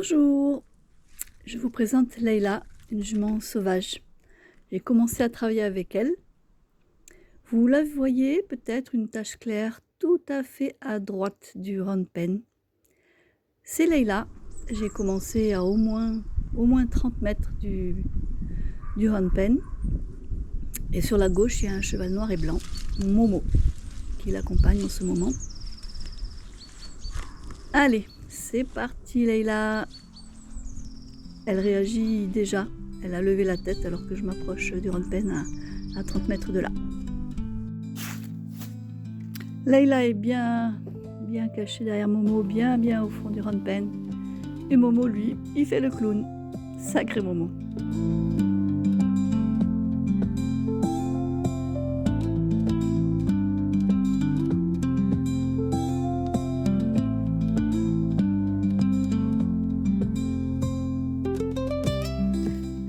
Bonjour, je vous présente Leïla, une jument sauvage. J'ai commencé à travailler avec elle. Vous la voyez peut-être une tache claire tout à fait à droite du Horn Pen. C'est Leïla. J'ai commencé à au moins 30 mètres du Horn Pen. Et sur la gauche, il y a un cheval noir et blanc, Momo, qui l'accompagne en ce moment. Allez, c'est parti Leïla. Elle réagit déjà. Elle a levé la tête alors que je m'approche du Horn Pen à 30 mètres de là. Leïla est bien cachée derrière Momo, bien au fond du Horn Pen. Et Momo, lui, il fait le clown. Sacré Momo.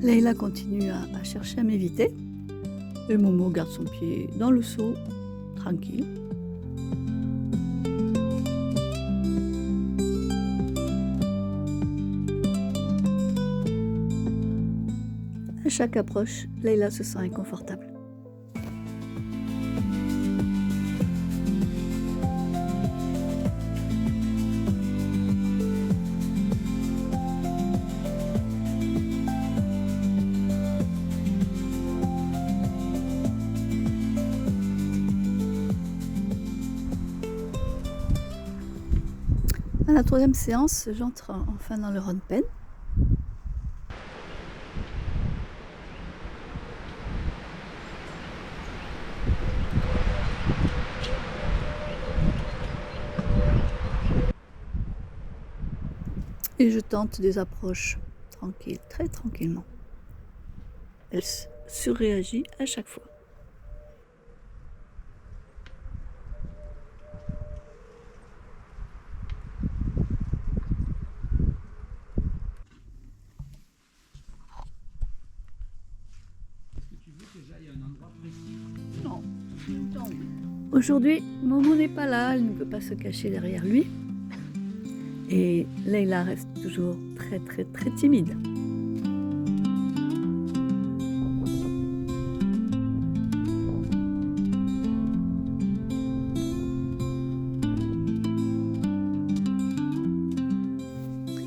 Leïla continue à chercher à m'éviter. Et Momo garde son pied dans le seau, tranquille. À chaque approche, Leïla se sent inconfortable. À la troisième séance, j'entre enfin dans le Horn Pen. Et je tente des approches tranquilles, très tranquillement. Elle surréagit à chaque fois. Non. Aujourd'hui, Momo n'est pas là, elle ne peut pas se cacher derrière lui. Et Leïla reste toujours très timide.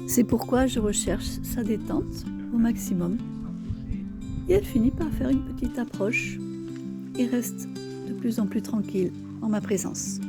C'est pourquoi je recherche sa détente au maximum. Et elle finit par faire une petite approche et reste de plus en plus tranquille en ma présence.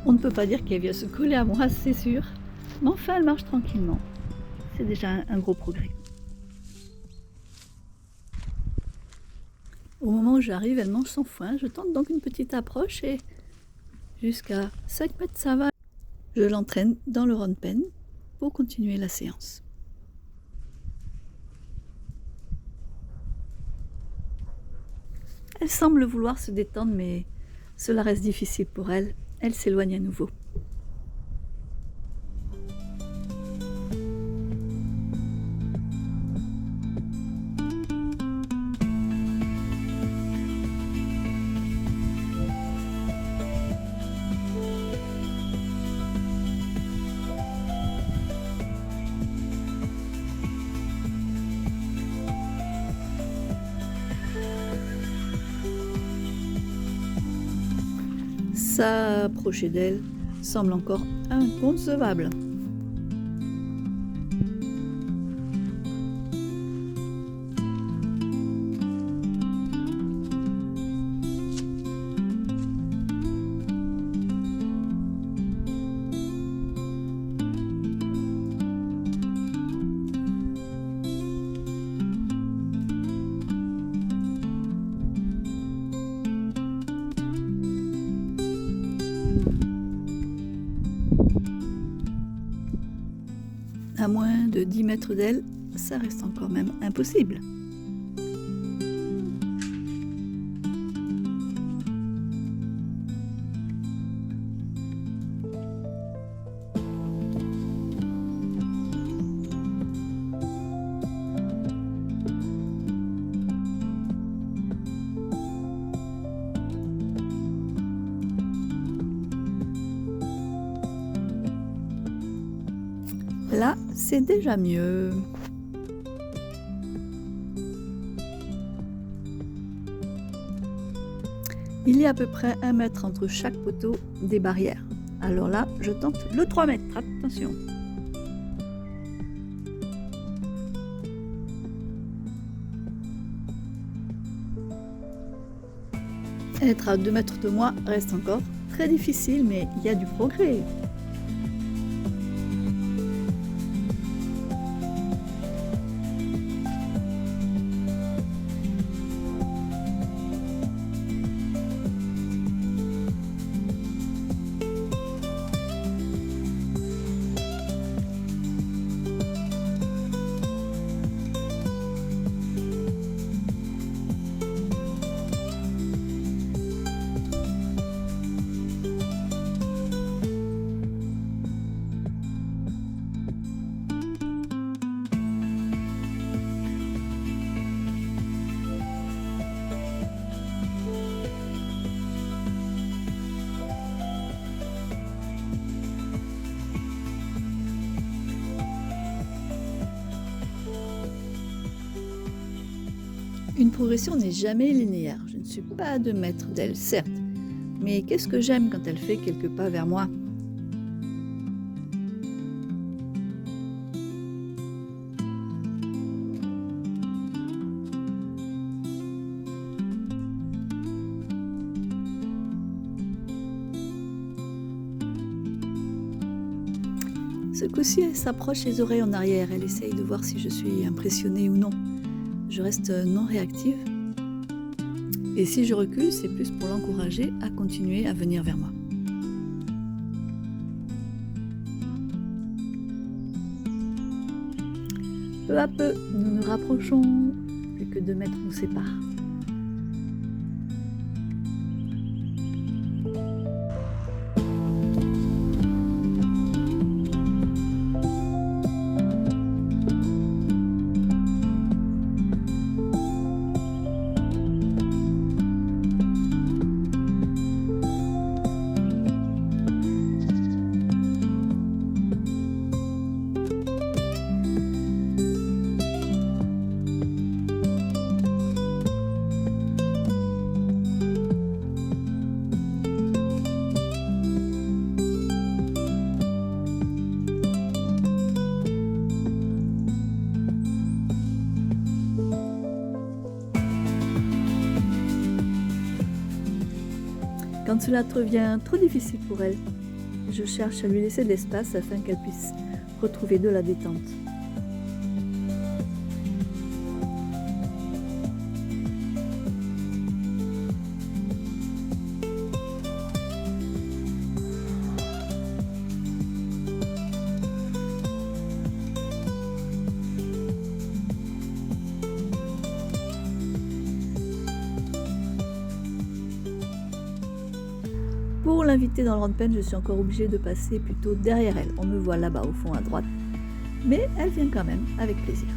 On ne peut pas dire qu'elle vient se coller à moi, c'est sûr. Mais enfin, elle marche tranquillement. C'est déjà un gros progrès. Au moment où j'arrive, elle mange son foin. Je tente donc une petite approche et jusqu'à 5 mètres, ça va. Je l'entraîne dans le Horn Pen pour continuer la séance. Elle semble vouloir se détendre, mais cela reste difficile pour elle. Elle s'éloigne à nouveau. S'approcher d'elle semble encore inconcevable. À moins de 10 mètres d'elle, ça reste encore même impossible. Là, c'est déjà mieux. Il y a à peu près 1 mètre entre chaque poteau des barrières. Alors là, je tente le 3 mètres. Attention. Être à 2 mètres de moi reste encore très difficile, mais il y a du progrès. Une progression n'est jamais linéaire. Je ne suis pas à 2 mètres d'elle, certes. Mais qu'est-ce que j'aime quand elle fait quelques pas vers moi? Ce coup-ci, elle s'approche les oreilles en arrière. Elle essaye de voir si je suis impressionnée ou non. Je reste non réactive. Et si je recule, c'est plus pour l'encourager à continuer à venir vers moi. Peu à peu, nous nous rapprochons. Plus que 2 mètres nous séparent. Quand cela devient trop difficile pour elle, je cherche à lui laisser de l'espace afin qu'elle puisse retrouver de la détente. Pour l'inviter dans le rond de peine, je suis encore obligée de passer plutôt derrière elle. On me voit là-bas au fond à droite, mais elle vient quand même avec plaisir.